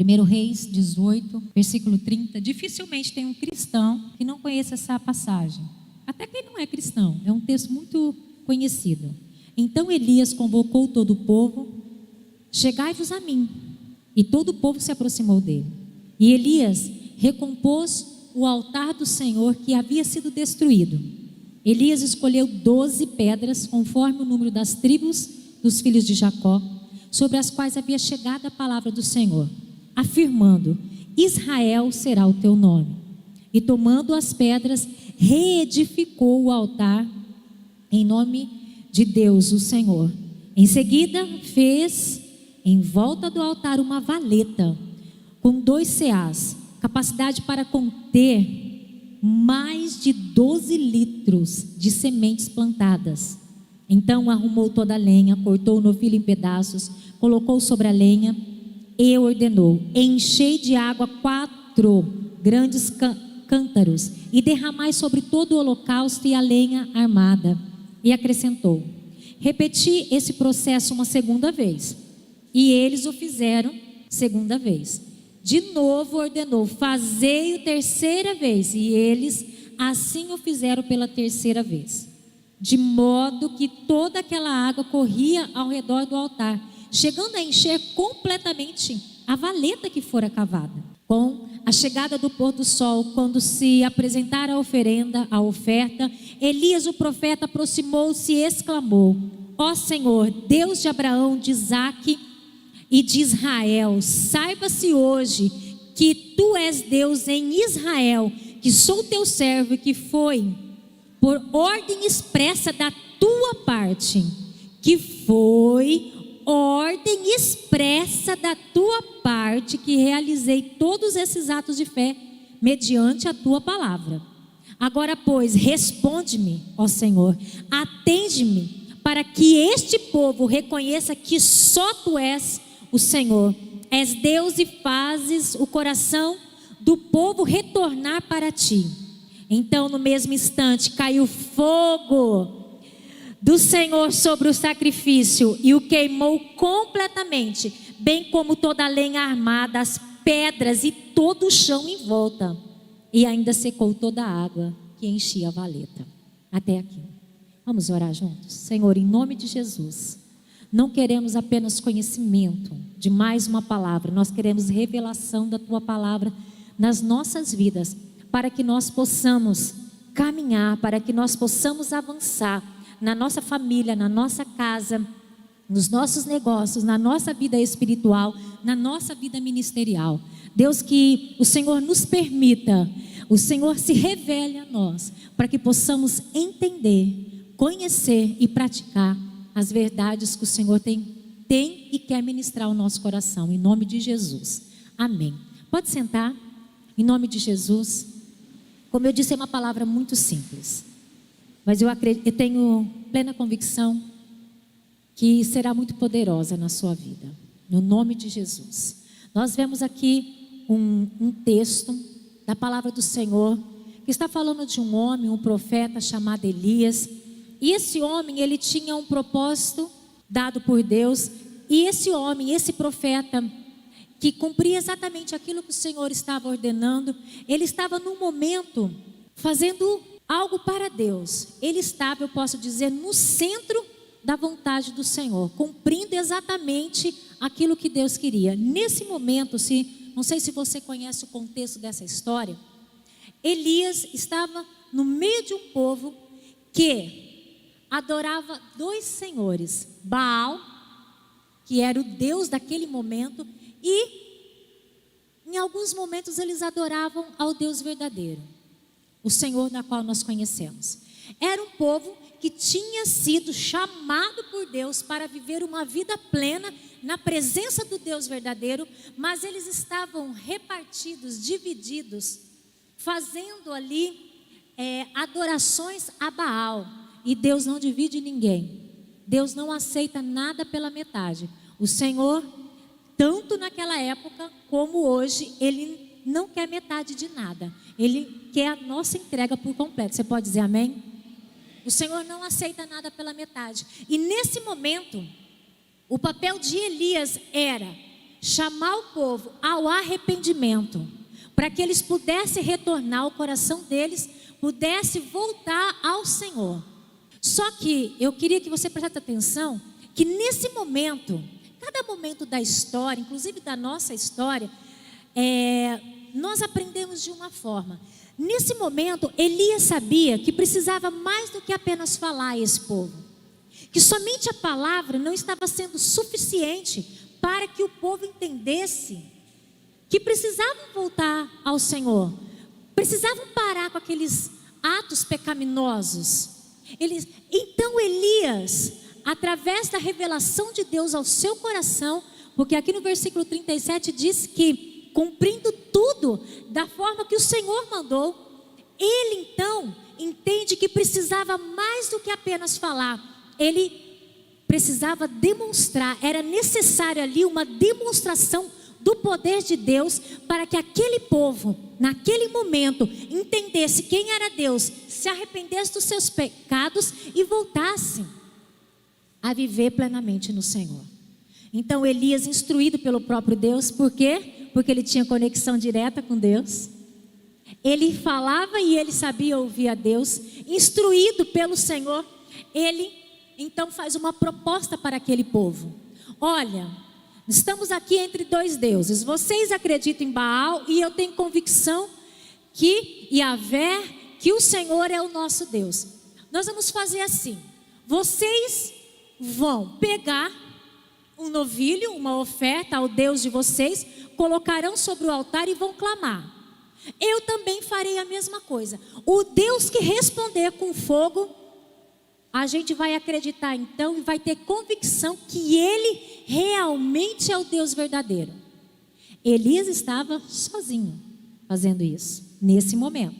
1 Reis 18, versículo 30. Dificilmente tem um cristão que não conheça essa passagem. Até quem não é cristão, é um texto muito conhecido. Então Elias convocou todo o povo: chegai-vos a mim. E todo o povo se aproximou dele. E Elias recompôs o altar do Senhor que havia sido destruído. Elias escolheu 12 pedras, conforme o número das tribos dos filhos de Jacó, sobre as quais havia chegado a palavra do Senhor, afirmando: Israel será o teu nome. E tomando as pedras, reedificou o altar em nome de Deus, o Senhor. Em seguida, fez em volta do altar uma valeta com 2 seás, capacidade para conter mais de 12 litros de sementes plantadas. Então arrumou toda a lenha, cortou o novilho em pedaços, colocou sobre a lenha e ordenou: enchei de água 4 grandes cântaros e derramai sobre todo o holocausto e a lenha armada. E acrescentou: repeti esse processo uma segunda vez. E eles o fizeram segunda vez. De novo ordenou: fazei-o terceira vez. E eles assim o fizeram pela terceira vez. De modo que toda aquela água corria ao redor do altar, chegando a encher completamente a valeta que fora cavada. Com a chegada do pôr do sol, quando se apresentara a oferenda, a oferta, Elias o profeta aproximou-se e exclamou: ó Senhor, Deus de Abraão, de Isaque e de Israel, saiba-se hoje que tu és Deus em Israel, que sou teu servo e que foi por ordem expressa da tua parte, que realizei todos esses atos de fé mediante a tua palavra. Agora, pois, responde-me, ó Senhor, atende-me, para que este povo reconheça que só tu és o Senhor, és Deus, e fazes o coração do povo retornar para ti. Então, no mesmo instante, caiu fogo do Senhor sobre o sacrifício e o queimou completamente, bem como toda a lenha armada, as pedras e todo o chão em volta. E ainda secou toda a água que enchia a valeta. Até aqui. Vamos orar juntos? Senhor, em nome de Jesus, não queremos apenas conhecimento de mais uma palavra, nós queremos revelação da tua palavra nas nossas vidas, para que nós possamos caminhar, para que nós possamos avançar na nossa família, na nossa casa, nos nossos negócios, na nossa vida espiritual, na nossa vida ministerial. Deus, que o Senhor nos permita, o Senhor se revele a nós, para que possamos entender, conhecer e praticar as verdades que o Senhor tem e quer ministrar ao nosso coração, em nome de Jesus, amém. Pode sentar, em nome de Jesus. Como eu disse, é uma palavra muito simples, mas eu tenho plena convicção que será muito poderosa na sua vida, no nome de Jesus. Nós vemos aqui um texto da palavra do Senhor, que está falando de um homem, um profeta chamado Elias. E esse homem, ele tinha um propósito dado por Deus. E esse homem, esse profeta, que cumpria exatamente aquilo que o Senhor estava ordenando, ele estava num momento fazendo algo para Deus. Ele estava, eu posso dizer, no centro da vontade do Senhor, cumprindo exatamente aquilo que Deus queria. Nesse momento, não sei se você conhece o contexto dessa história, Elias estava no meio de um povo que adorava 2 senhores: Baal, que era o Deus daquele momento, e em alguns momentos eles adoravam ao Deus verdadeiro, o Senhor da qual nós conhecemos. Era um povo que tinha sido chamado por Deus para viver uma vida plena na presença do Deus verdadeiro, mas eles estavam repartidos, divididos, fazendo ali adorações a Baal. E Deus não divide ninguém, Deus não aceita nada pela metade. O Senhor, tanto naquela época como hoje, Ele não quer metade de nada, Ele quer a nossa entrega por completo. Você pode dizer amém? O Senhor não aceita nada pela metade. E nesse momento, o papel de Elias era chamar o povo ao arrependimento, para que eles pudessem retornar, o coração deles pudesse voltar ao Senhor. Só que eu queria que você prestasse atenção que nesse momento, cada momento da história, inclusive da nossa história, nós aprendemos de uma forma. Nesse momento, Elias sabia que precisava mais do que apenas falar a esse povo, que somente a palavra não estava sendo suficiente para que o povo entendesse que precisavam voltar ao Senhor, precisavam parar com aqueles atos pecaminosos. Então Elias, através da revelação de Deus ao seu coração, porque aqui no versículo 37 diz que, cumprindo tudo da forma que o Senhor mandou, ele então entende que precisava mais do que apenas falar, ele precisava demonstrar, era necessário ali uma demonstração do poder de Deus, para que aquele povo, naquele momento, entendesse quem era Deus, se arrependesse dos seus pecados e voltasse a viver plenamente no Senhor. Então Elias, instruído pelo próprio Deus, por quê? Porque ele tinha conexão direta com Deus, ele falava e ele sabia ouvir a Deus, instruído pelo Senhor, ele então faz uma proposta para aquele povo: olha, estamos aqui entre dois deuses, vocês acreditam em Baal e eu tenho convicção que Yahvé, que o Senhor é o nosso Deus. Nós vamos fazer assim: vocês vão pegar um novilho, uma oferta ao Deus de vocês, colocarão sobre o altar e vão clamar. Eu também farei a mesma coisa. O Deus que responder com fogo, a gente vai acreditar então e vai ter convicção que Ele realmente é o Deus verdadeiro. Elias estava sozinho fazendo isso, nesse momento.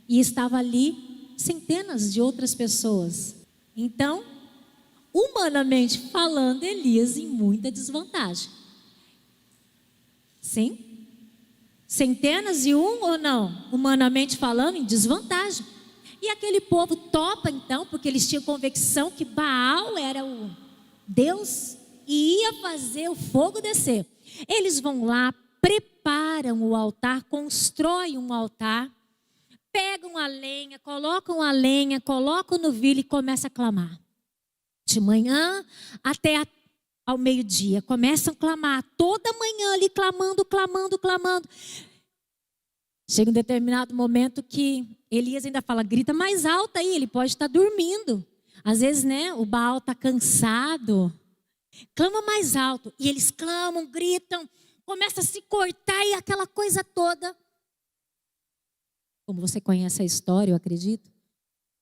E estava ali centenas de outras pessoas. Então, humanamente falando, Elias em muita desvantagem. Sim? Centenas e um ou não? Humanamente falando, em desvantagem. E aquele povo topa então, porque eles tinham convicção que Baal era o Deus e ia fazer o fogo descer. Eles vão lá, preparam o altar, constroem um altar, pegam a lenha, colocam o novilho e começam a clamar. De manhã até ao meio-dia, começam a clamar, toda manhã ali clamando. Chega um determinado momento que Elias ainda fala: grita mais alto aí, ele pode estar dormindo. Às vezes, né, o Baal está cansado. Clama mais alto. E eles clamam, gritam, começa a se cortar e aquela coisa toda. Como você conhece a história, eu acredito.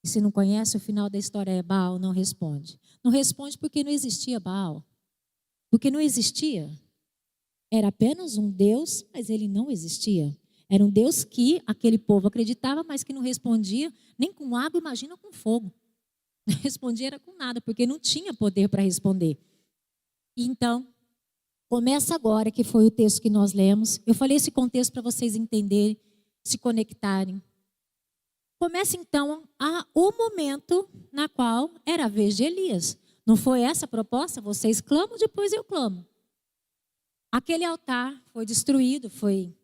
E se não conhece, o final da história é: Baal não responde. Não responde porque não existia Baal. Porque não existia. Era apenas um Deus, mas ele não existia. Era um Deus que aquele povo acreditava, mas que não respondia nem com água, imagina com fogo. Não respondia era com nada, porque não tinha poder para responder. E então, começa agora, que foi o texto que nós lemos. Eu falei esse contexto para vocês entenderem, se conectarem. Começa então o momento na qual era a vez de Elias. Não foi essa a proposta? Vocês clamam, depois eu clamo. Aquele altar foi destruído, foi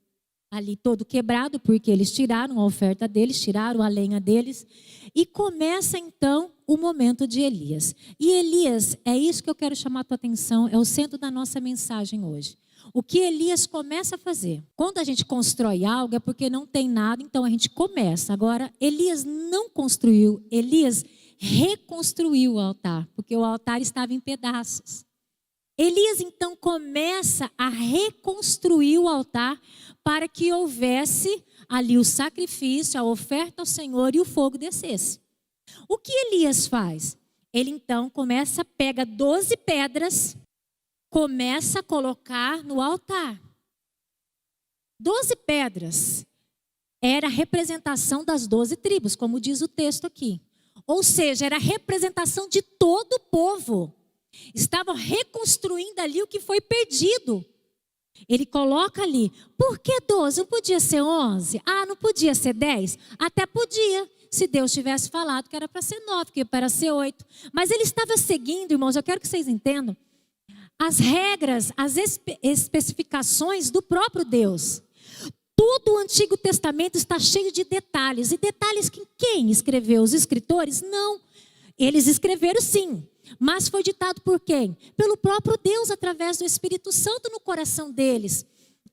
ali todo quebrado, porque eles tiraram a oferta deles, tiraram a lenha deles. E começa então o momento de Elias. E Elias, é isso que eu quero chamar a tua atenção, é o centro da nossa mensagem hoje. O que Elias começa a fazer? Quando a gente constrói algo é porque não tem nada, então a gente começa. Agora, Elias não construiu, Elias reconstruiu o altar, porque o altar estava em pedaços. Elias então começa a reconstruir o altar para que houvesse ali o sacrifício, a oferta ao Senhor e o fogo descesse. O que Elias faz? Ele então pega 12 pedras, começa a colocar no altar. 12 pedras era a representação das 12 tribos, como diz o texto aqui. Ou seja, era a representação de todo o povo. Estavam reconstruindo ali o que foi perdido. Ele coloca ali, por que 12? Não podia ser 11? Ah, não podia ser 10? Até podia, se Deus tivesse falado que era para ser 9, que era para ser 8. Mas ele estava seguindo, irmãos, eu quero que vocês entendam, as regras, as especificações do próprio Deus. Todo o Antigo Testamento está cheio de detalhes. E detalhes que quem escreveu? Os escritores? Não. Eles escreveram sim. Mas foi ditado por quem? Pelo próprio Deus, através do Espírito Santo no coração deles.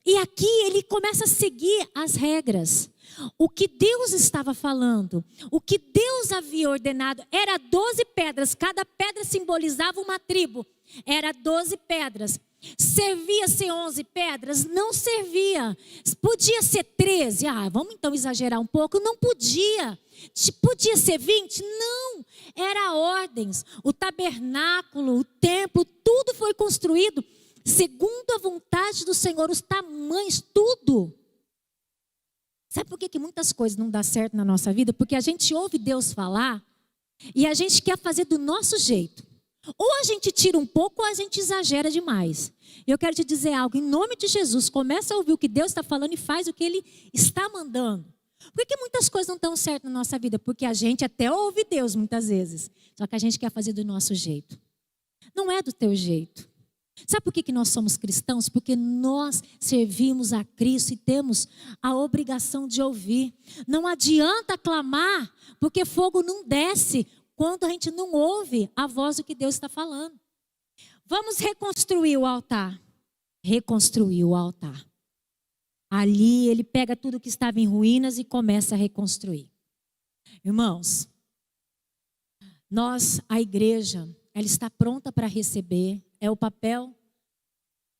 E aqui ele começa a seguir as regras. O que Deus estava falando, o que Deus havia ordenado, era 12 pedras. Cada pedra simbolizava uma tribo. Era 12 pedras. Servia ser 11 pedras? Não servia. Podia ser 13? Vamos então exagerar um pouco. Não podia. Podia ser 20? Não. Era ordens. O tabernáculo, o templo, tudo foi construído segundo a vontade do Senhor. Os tamanhos, tudo. Sabe por que muitas coisas não dão certo na nossa vida? Porque a gente ouve Deus falar e a gente quer fazer do nosso jeito. Ou a gente tira um pouco ou a gente exagera demais. Eu quero te dizer algo, em nome de Jesus, começa a ouvir o que Deus está falando e faz o que Ele está mandando. Por que muitas coisas não estão certas na nossa vida? Porque a gente até ouve Deus muitas vezes, só que a gente quer fazer do nosso jeito. Não é do teu jeito. Sabe por que nós somos cristãos? Porque nós servimos a Cristo e temos a obrigação de ouvir. Não adianta clamar, porque fogo não desce quando a gente não ouve a voz do que Deus está falando. Vamos reconstruir o altar. Reconstruir o altar. Ali ele pega tudo que estava em ruínas e começa a reconstruir. Irmãos, a igreja, ela está pronta para receber. É o papel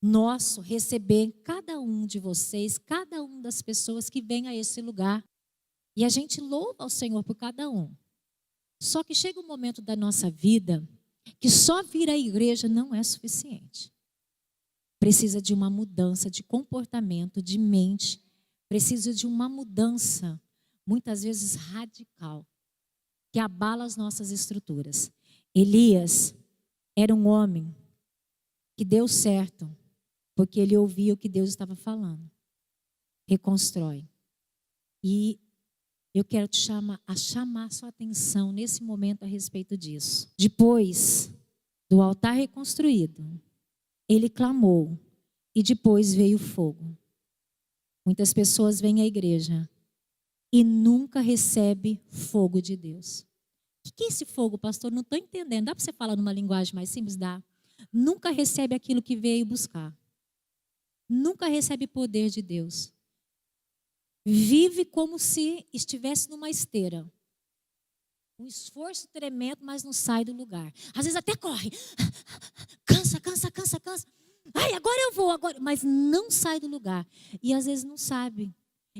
nosso receber cada um de vocês, cada uma das pessoas que vem a esse lugar. E a gente louva ao Senhor por cada um. Só que chega um momento da nossa vida que só vir à igreja não é suficiente. Precisa de uma mudança de comportamento, de mente. Precisa de uma mudança, muitas vezes radical, que abala as nossas estruturas. Elias era um homem que deu certo, porque ele ouvia o que Deus estava falando. Reconstrói. E eu quero te chamar a sua atenção nesse momento a respeito disso. Depois do altar reconstruído, ele clamou e depois veio o fogo. Muitas pessoas vêm à igreja e nunca recebem fogo de Deus. O que é esse fogo, pastor? Não estou entendendo. Dá para você falar numa linguagem mais simples? Dá. Nunca recebe aquilo que veio buscar. Nunca recebe poder de Deus. Vive como se estivesse numa esteira. Um esforço tremendo, mas não sai do lugar. Às vezes até corre. Cansa. Ai, agora eu vou, agora. Mas não sai do lugar. E às vezes não sabe.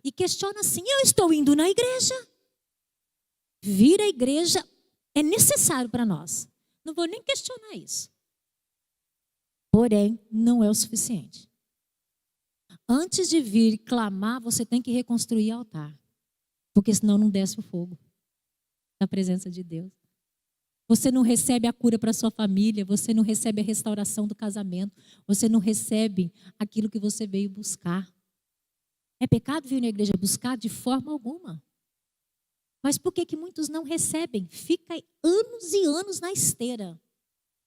E questiona assim, eu estou indo na igreja. Vir à igreja é necessário para nós. Não vou nem questionar isso. Porém, não é o suficiente. Antes de vir clamar, você tem que reconstruir o altar. Porque senão não desce o fogo da presença de Deus. Você não recebe a cura para sua família, você não recebe a restauração do casamento, você não recebe aquilo que você veio buscar. É pecado vir na igreja buscar? De forma alguma. Mas por que muitos não recebem? Fica anos e anos na esteira,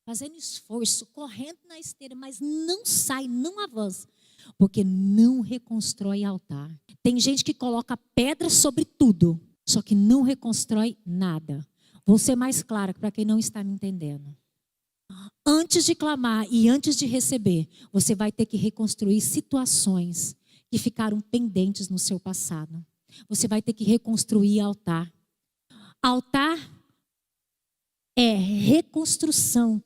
fazendo esforço, correndo na esteira, mas não sai, não avança. Porque não reconstrói altar. Tem gente que coloca pedra sobre tudo, só que não reconstrói nada. Vou ser mais clara para quem não está me entendendo. Antes de clamar e antes de receber, você vai ter que reconstruir situações que ficaram pendentes no seu passado. Você vai ter que reconstruir altar. Altar é reconstrução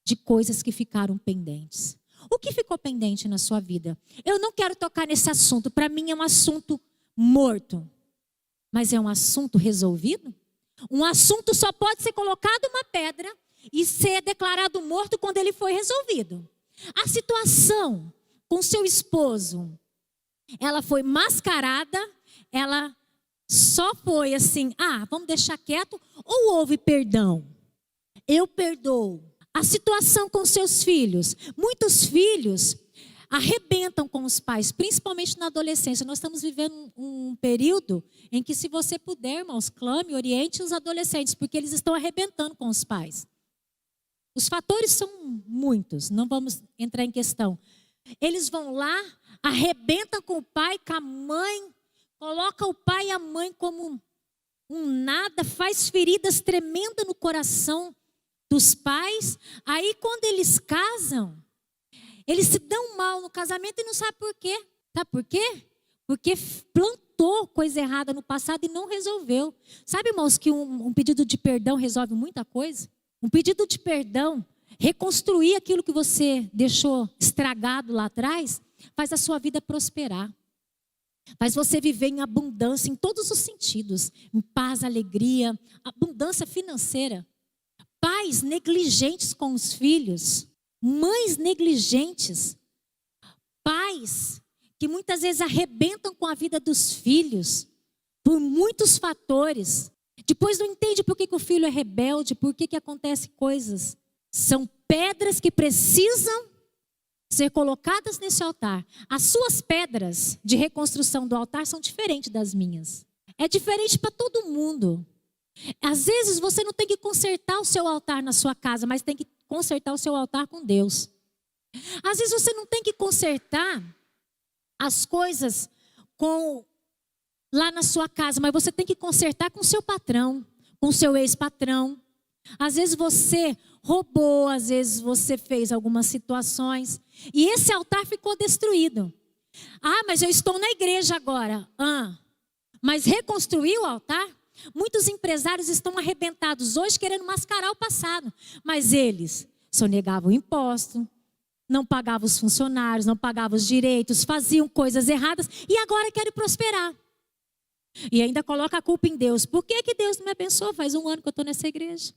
de coisas que ficaram pendentes. O que ficou pendente na sua vida? Eu não quero tocar nesse assunto. Para mim é um assunto morto. Mas é um assunto resolvido? Um assunto só pode ser colocado uma pedra e ser declarado morto quando ele foi resolvido. A situação com seu esposo, ela foi mascarada, ela só foi assim, vamos deixar quieto, ou houve perdão? Eu perdoo. A situação com seus filhos. Muitos filhos arrebentam com os pais, principalmente na adolescência. Nós estamos vivendo um período em que, se você puder, irmãos, clame, oriente os adolescentes, porque eles estão arrebentando com os pais. Os fatores são muitos, não vamos entrar em questão. Eles vão lá, arrebentam com o pai, com a mãe, coloca o pai e a mãe como um nada, faz feridas tremendas no coração dos pais. Aí quando eles casam, eles se dão mal no casamento e não sabem por quê. Sabe por quê? Porque plantou coisa errada no passado e não resolveu. Sabe, irmãos, que um pedido de perdão resolve muita coisa? Um pedido de perdão, reconstruir aquilo que você deixou estragado lá atrás, faz a sua vida prosperar. Faz você viver em abundância em todos os sentidos. Em paz, alegria, abundância financeira. Pais negligentes com os filhos. Mães negligentes. Pais que muitas vezes arrebentam com a vida dos filhos. Por muitos fatores. Depois não entende por que o filho é rebelde, por que acontecem coisas. São pedras que precisam ser colocadas nesse altar. As suas pedras de reconstrução do altar são diferentes das minhas. É diferente para todo mundo. Às vezes você não tem que consertar o seu altar na sua casa, mas tem que consertar o seu altar com Deus. Às vezes você não tem que consertar as coisas lá na sua casa, mas você tem que consertar com o seu patrão, com o seu ex-patrão. Às vezes você roubou, às vezes você fez algumas situações e esse altar ficou destruído. Ah, mas eu estou na igreja agora. Mas reconstruir o altar? Muitos empresários estão arrebentados hoje querendo mascarar o passado, mas eles sonegavam o imposto, não pagavam os funcionários, não pagavam os direitos, faziam coisas erradas e agora querem prosperar. E ainda coloca a culpa em Deus. Por que Deus não me abençoou? Faz 1 ano que eu estou nessa igreja.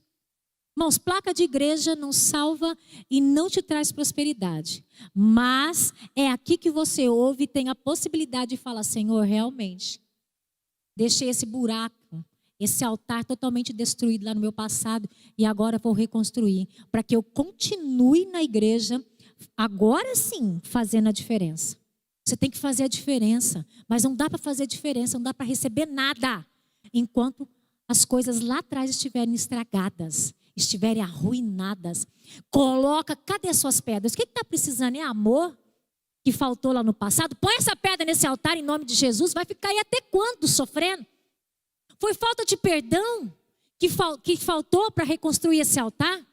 Irmãos, placa de igreja não salva e não te traz prosperidade. Mas é aqui que você ouve e tem a possibilidade de falar: Senhor, realmente, deixei esse buraco, esse altar totalmente destruído lá no meu passado e agora vou reconstruir. Para que eu continue na igreja, agora sim, fazendo a diferença. Você tem que fazer a diferença, mas não dá para fazer a diferença, não dá para receber nada, enquanto as coisas lá atrás estiverem estragadas, estiverem arruinadas. Cadê as suas pedras? O que está precisando? É amor que faltou lá no passado? Põe essa pedra nesse altar em nome de Jesus, vai ficar aí até quando sofrendo? Foi falta de perdão que faltou para reconstruir esse altar?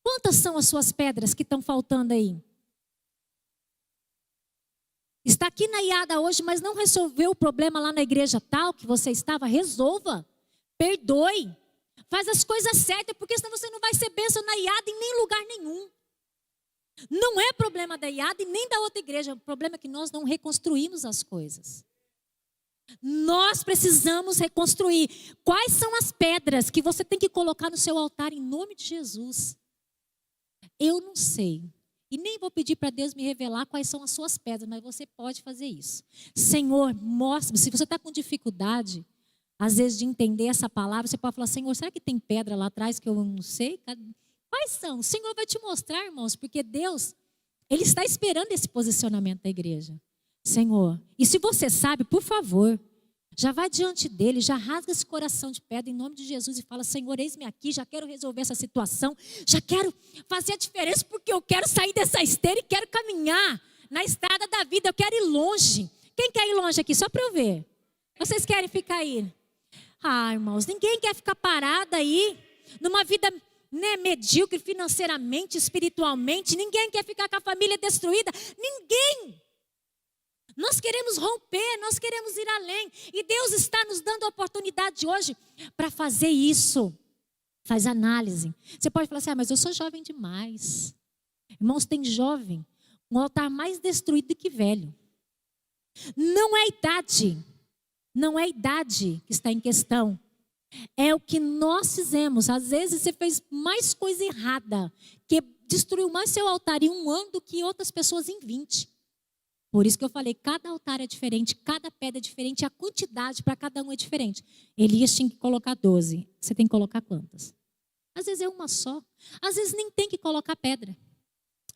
Quantas são as suas pedras que estão faltando aí? Está aqui na IADA hoje, mas não resolveu o problema lá na igreja tal que você estava? Resolva. Perdoe. Faz as coisas certas, porque senão você não vai ser bênção na IADA em nem lugar nenhum. Não é problema da IADA e nem da outra igreja. O problema é que nós não reconstruímos as coisas. Nós precisamos reconstruir. Quais são as pedras que você tem que colocar no seu altar em nome de Jesus? Eu não sei. E nem vou pedir para Deus me revelar quais são as suas pedras, mas você pode fazer isso. Senhor, mostre-me. Se você está com dificuldade, às vezes, de entender essa palavra, você pode falar: Senhor, será que tem pedra lá atrás que eu não sei? Quais são? O Senhor vai te mostrar, irmãos, porque Deus, Ele está esperando esse posicionamento da igreja. Senhor, e se você sabe, por favor, já vai diante dele, já rasga esse coração de pedra em nome de Jesus e fala: Senhor, eis-me aqui, já quero resolver essa situação, já quero fazer a diferença, porque eu quero sair dessa esteira e quero caminhar na estrada da vida, eu quero ir longe. Quem quer ir longe aqui? Só para eu ver. Vocês querem ficar aí? Ah, irmãos, ninguém quer ficar parado aí, numa vida medíocre financeiramente, espiritualmente. Ninguém quer ficar com a família destruída. Ninguém. Nós queremos romper, nós queremos ir além. E Deus está nos dando a oportunidade hoje para fazer isso. Faz análise. Você pode falar assim: mas eu sou jovem demais. Irmãos, tem jovem, um altar mais destruído do que velho. Não é a idade. Não é a idade que está em questão. É o que nós fizemos. Às vezes você fez mais coisa errada, que destruiu mais seu altar em 1 ano do que outras pessoas em 20. Por isso que eu falei, cada altar é diferente, cada pedra é diferente, a quantidade para cada um é diferente. Elias tinha que colocar 12. Você tem que colocar quantas? Às vezes é uma só. Às vezes nem tem que colocar pedra.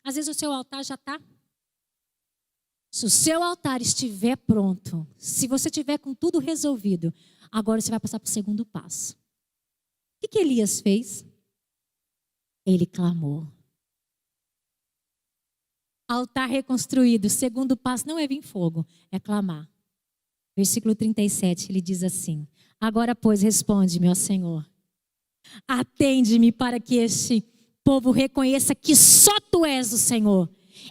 Às vezes o seu altar já está. Se o seu altar estiver pronto, se você tiver com tudo resolvido, agora você vai passar para o segundo passo. que Elias fez? Ele clamou. Altar reconstruído, o segundo passo não é vir fogo, é clamar. Versículo 37, ele diz assim: agora, pois, responde-me, ó Senhor. Atende-me para que este povo reconheça que só Tu és o Senhor.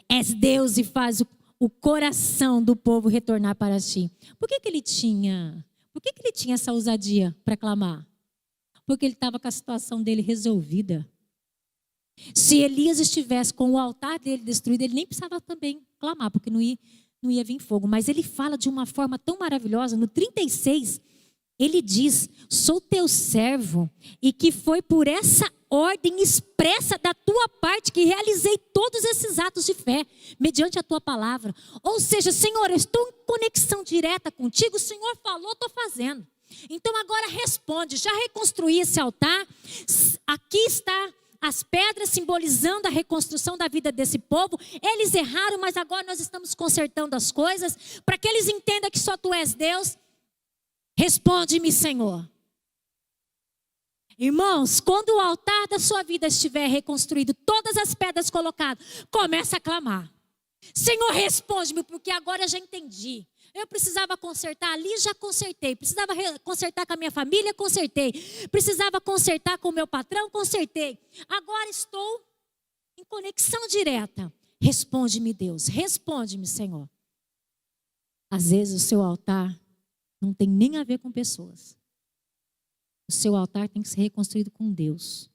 És Deus e faz o coração do povo retornar para Ti. Por que ele tinha essa ousadia para clamar? Porque ele estava com a situação dele resolvida. Se Elias estivesse com o altar dele destruído, ele nem precisava também clamar, porque não ia vir fogo. Mas ele fala de uma forma tão maravilhosa. No 36, ele diz: sou teu servo, e que foi por essa ordem expressa da tua parte que realizei todos esses atos de fé, mediante a tua palavra. Ou seja, Senhor, eu estou em conexão direta contigo, o Senhor falou, estou fazendo. Então agora responde, já reconstruí esse altar, aqui está as pedras simbolizando a reconstrução da vida desse povo. Eles erraram, mas agora nós estamos consertando as coisas, para que eles entendam que só Tu és Deus. Responde-me, Senhor. Irmãos, quando o altar da sua vida estiver reconstruído, todas as pedras colocadas, começa a clamar. Senhor, responde-me, porque agora eu já entendi. Eu precisava consertar ali, já consertei. Precisava consertar com a minha família, consertei. Precisava consertar com o meu patrão, consertei. Agora estou em conexão direta. Responde-me, Deus. Responde-me, Senhor. Às vezes o seu altar não tem nem a ver com pessoas. O seu altar tem que ser reconstruído com Deus.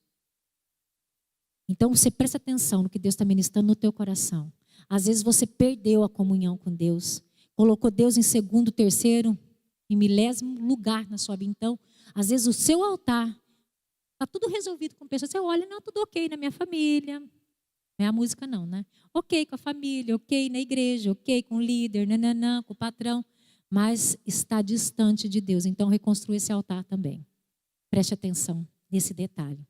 Então você presta atenção no que Deus está ministrando no teu coração. Às vezes você perdeu a comunhão com Deus. Colocou Deus em segundo, terceiro, em milésimo lugar na sua vida. Então, às vezes o seu altar está tudo resolvido com pessoas. Você olha, não, tudo ok na minha família. Não é a música não, né? Ok com a família, ok na igreja, ok com o líder, nananã, com o patrão. Mas está distante de Deus. Então, reconstrua esse altar também. Preste atenção nesse detalhe.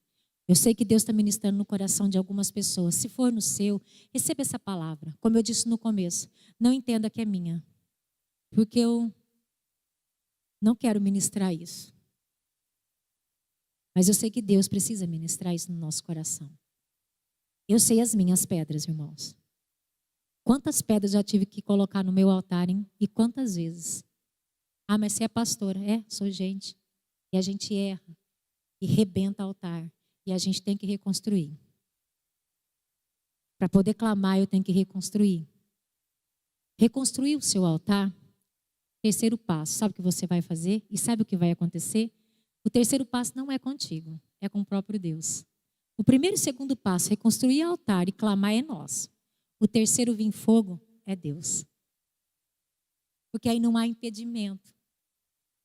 Eu sei que Deus está ministrando no coração de algumas pessoas. Se for no seu, receba essa palavra. Como eu disse no começo, não entenda que é minha. Porque eu não quero ministrar isso. Mas eu sei que Deus precisa ministrar isso no nosso coração. Eu sei as minhas pedras, irmãos. Quantas pedras já tive que colocar no meu altar, hein? E quantas vezes? Ah, mas você é pastora. É, sou gente. E a gente erra. E rebenta o altar. E a gente tem que reconstruir. Para poder clamar, eu tenho que reconstruir. Reconstruir o seu altar. Terceiro passo, sabe o que você vai fazer? E sabe o que vai acontecer? O terceiro passo não é contigo, é com o próprio Deus. O primeiro e segundo passo, reconstruir o altar e clamar, é nosso. O terceiro, vir fogo, é Deus. Porque aí não há impedimento.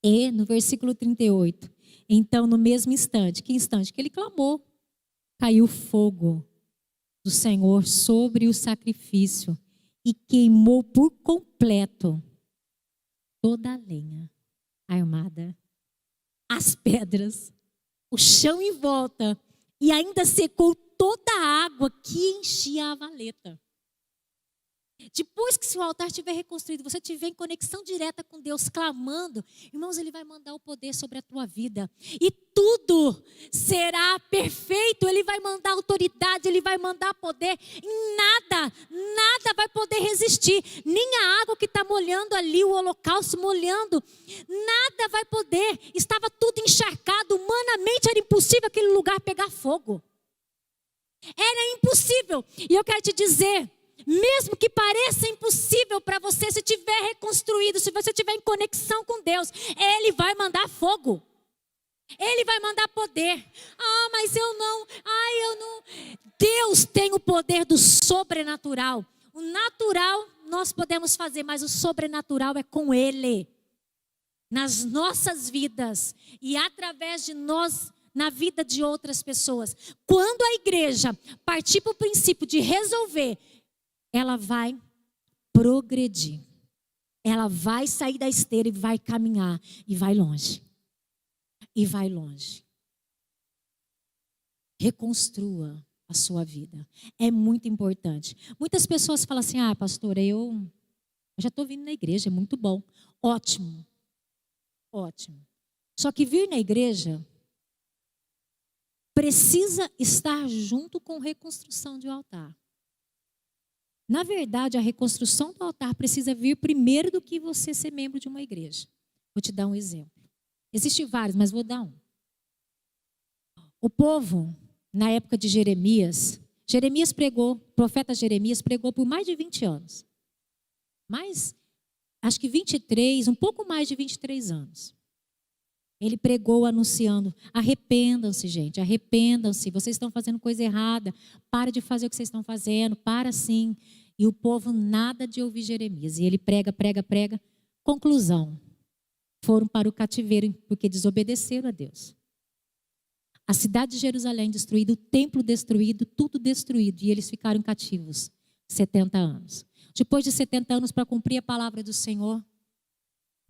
E no versículo 38, então no mesmo instante, que instante? Que ele clamou, caiu fogo do Senhor sobre o sacrifício e queimou por completo toda a lenha armada, as pedras, o chão em volta, e ainda secou toda a água que enchia a valeta. Depois que seu altar estiver reconstruído, você estiver em conexão direta com Deus, clamando, irmãos, Ele vai mandar o poder sobre a tua vida. E tudo será perfeito. Ele vai mandar autoridade, Ele vai mandar poder. E nada vai poder resistir. Nem a água que está molhando ali, o holocausto molhando. Nada vai poder. Estava tudo encharcado. Humanamente era impossível aquele lugar pegar fogo. Era impossível. E eu quero te dizer, mesmo que pareça impossível para você, se tiver reconstruído, se você estiver em conexão com Deus, Ele vai mandar fogo. Ele vai mandar poder. Ah, mas eu não. Deus tem o poder do sobrenatural. O natural nós podemos fazer, mas o sobrenatural é com Ele. Nas nossas vidas e através de nós, na vida de outras pessoas. Quando a igreja partir para o princípio de resolver, ela vai progredir. Ela vai sair da esteira e vai caminhar. E vai longe. E vai longe. Reconstrua a sua vida. É muito importante. Muitas pessoas falam assim, pastora, eu já estou vindo na igreja, é muito bom. Ótimo. Ótimo. Só que vir na igreja precisa estar junto com a reconstrução do altar. Na verdade, a reconstrução do altar precisa vir primeiro do que você ser membro de uma igreja. Vou te dar um exemplo. Existem vários, mas vou dar um. O povo, na época de Jeremias pregou, o profeta Jeremias pregou por mais de 20 anos. Mais, acho que 23, um pouco mais de 23 anos. Ele pregou anunciando, arrependam-se, gente, arrependam-se, vocês estão fazendo coisa errada, para de fazer o que vocês estão fazendo, para sim. E o povo nada de ouvir Jeremias. E ele prega. Conclusão, foram para o cativeiro porque desobedeceram a Deus. A cidade de Jerusalém destruída, o templo destruído, tudo destruído. E eles ficaram cativos 70 anos. Depois de 70 anos para cumprir a palavra do Senhor,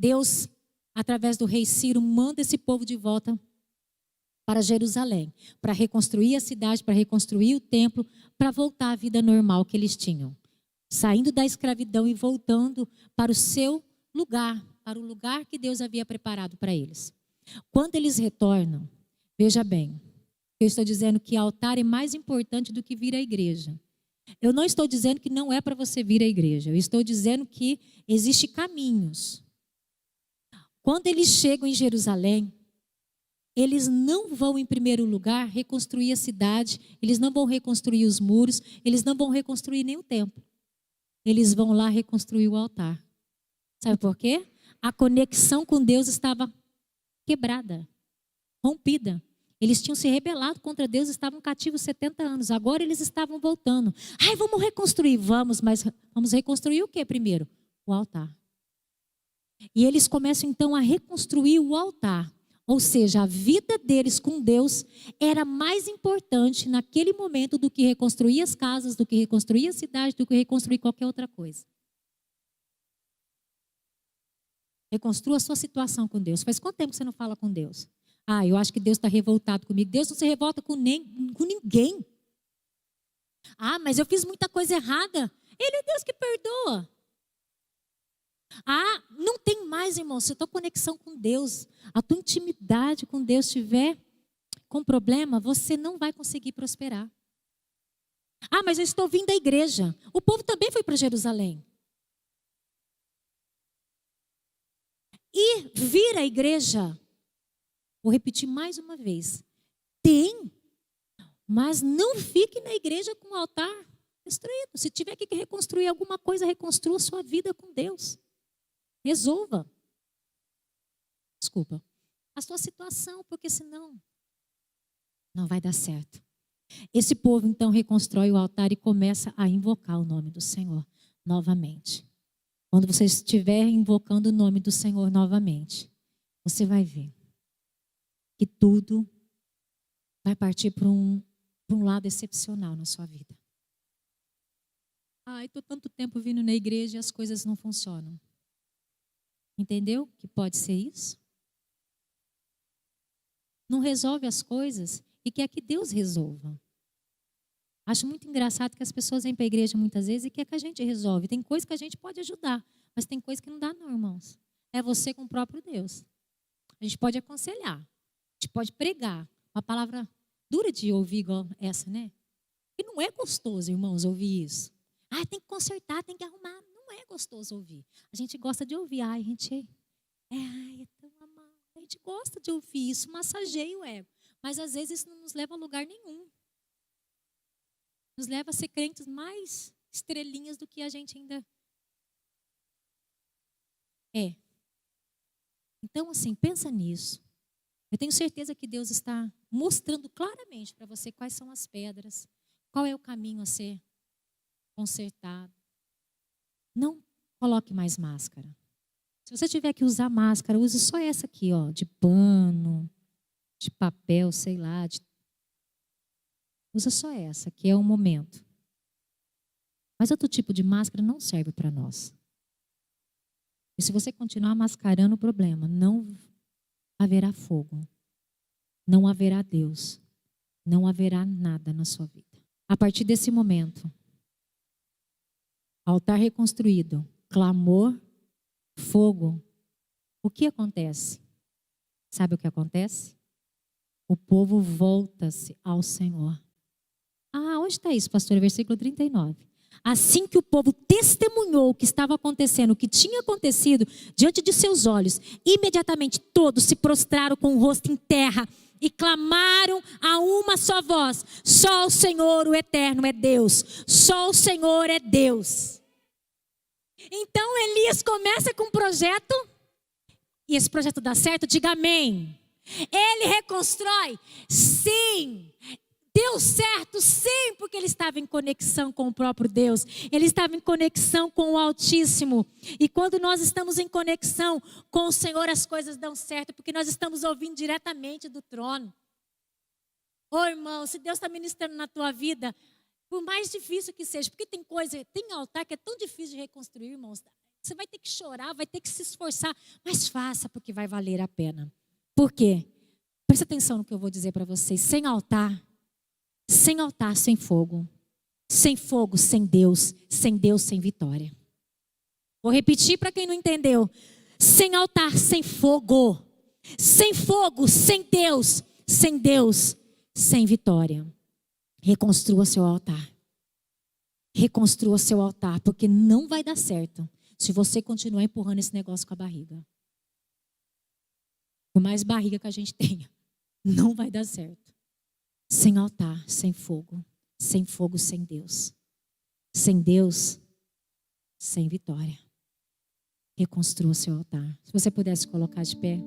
Deus, através do rei Ciro, manda esse povo de volta para Jerusalém, para reconstruir a cidade, para reconstruir o templo, para voltar à vida normal que eles tinham. Saindo da escravidão e voltando para o seu lugar, para o lugar que Deus havia preparado para eles. Quando eles retornam, veja bem, eu estou dizendo que altar é mais importante do que vir à igreja. Eu não estou dizendo que não é para você vir à igreja, eu estou dizendo que existem caminhos. Quando eles chegam em Jerusalém, eles não vão, em primeiro lugar, reconstruir a cidade, eles não vão reconstruir os muros, eles não vão reconstruir nem o templo. Eles vão lá reconstruir o altar. Sabe por quê? A conexão com Deus estava quebrada, rompida. Eles tinham se rebelado contra Deus, estavam cativos 70 anos. Agora eles estavam voltando. Ai, vamos reconstruir. Vamos, mas vamos reconstruir o quê primeiro? O altar. E eles começam então a reconstruir o altar. Ou seja, a vida deles com Deus era mais importante naquele momento do que reconstruir as casas, do que reconstruir a cidade, do que reconstruir qualquer outra coisa. Reconstrua a sua situação com Deus. Faz quanto tempo que você não fala com Deus? Ah, eu acho que Deus está revoltado comigo. Deus não se revolta com ninguém. Ah, mas eu fiz muita coisa errada. Ele é Deus que perdoa. Ah, não tem mais, irmão. Se a tua conexão com Deus, a tua intimidade com Deus estiver com problema, você não vai conseguir prosperar. Ah, mas eu estou vindo à igreja. O povo também foi para Jerusalém. E vir à igreja, vou repetir mais uma vez, tem, mas não fique na igreja com o altar destruído. Se tiver que reconstruir alguma coisa, reconstrua a sua vida com Deus. Resolva. Desculpa. A sua situação, porque senão não vai dar certo. Esse povo então reconstrói o altar e começa a invocar o nome do Senhor novamente. Quando você estiver invocando o nome do Senhor novamente, você vai ver que tudo vai partir para um lado excepcional na sua vida. Ai, estou tanto tempo vindo na igreja e as coisas não funcionam. Entendeu que pode ser isso? Não resolve as coisas e quer que Deus resolva. Acho muito engraçado que as pessoas vêm para a igreja muitas vezes e quer que a gente resolve. Tem coisa que a gente pode ajudar, mas tem coisa que não dá não, irmãos. É você com o próprio Deus. A gente pode aconselhar, a gente pode pregar. Uma palavra dura de ouvir igual essa, né? E não é gostoso, irmãos, ouvir isso. Ah, tem que consertar, tem que arrumar. Não é gostoso ouvir. A gente gosta de ouvir. Ai, a gente é tão amado. A gente gosta de ouvir isso, massageia o ego. Mas às vezes isso não nos leva a lugar nenhum. Nos leva a ser crentes mais estrelinhas do que a gente ainda é. Então, assim, pensa nisso. Eu tenho certeza que Deus está mostrando claramente para você quais são as pedras, qual é o caminho a ser consertado. Não coloque mais máscara. Se você tiver que usar máscara, use só essa aqui, ó, de pano, de papel, sei lá. Usa só essa, que é o momento. Mas outro tipo de máscara não serve para nós. E se você continuar mascarando o problema, não haverá fogo. Não haverá Deus. Não haverá nada na sua vida. A partir desse momento, altar reconstruído, clamor, fogo. O que acontece? Sabe o que acontece? o povo volta-se ao Senhor. Ah, onde está isso, pastor? Versículo 39. Assim que o povo testemunhou o que estava acontecendo, o que tinha acontecido diante de seus olhos, imediatamente todos se prostraram com o rosto em terra e clamaram a uma só voz: só o Senhor, o Eterno, é Deus. Só o Senhor é Deus. Então Elias começa com um projeto, e esse projeto dá certo, diga amém. Ele reconstrói, sim. Deu certo, sim, porque ele estava em conexão com o próprio Deus. Ele estava em conexão com o Altíssimo. E quando nós estamos em conexão com o Senhor, as coisas dão certo, porque nós estamos ouvindo diretamente do trono. Ô irmão, se Deus está ministrando na tua vida, por mais difícil que seja, porque tem coisa, tem altar que é tão difícil de reconstruir, irmãos. Você vai ter que chorar, vai ter que se esforçar, mas faça, porque vai valer a pena. Por quê? Presta atenção no que eu vou dizer para vocês. Sem altar, sem fogo. Sem fogo, sem Deus, sem vitória. Vou repetir para quem não entendeu. Sem altar, sem fogo. Sem fogo, sem Deus, sem vitória. Reconstrua seu altar. Reconstrua seu altar, porque não vai dar certo se você continuar empurrando esse negócio com a barriga. Por mais barriga que a gente tenha, não vai dar certo. Sem altar, sem fogo, sem Deus. Sem Deus, sem vitória. Reconstrua seu altar. Se você pudesse colocar de pé.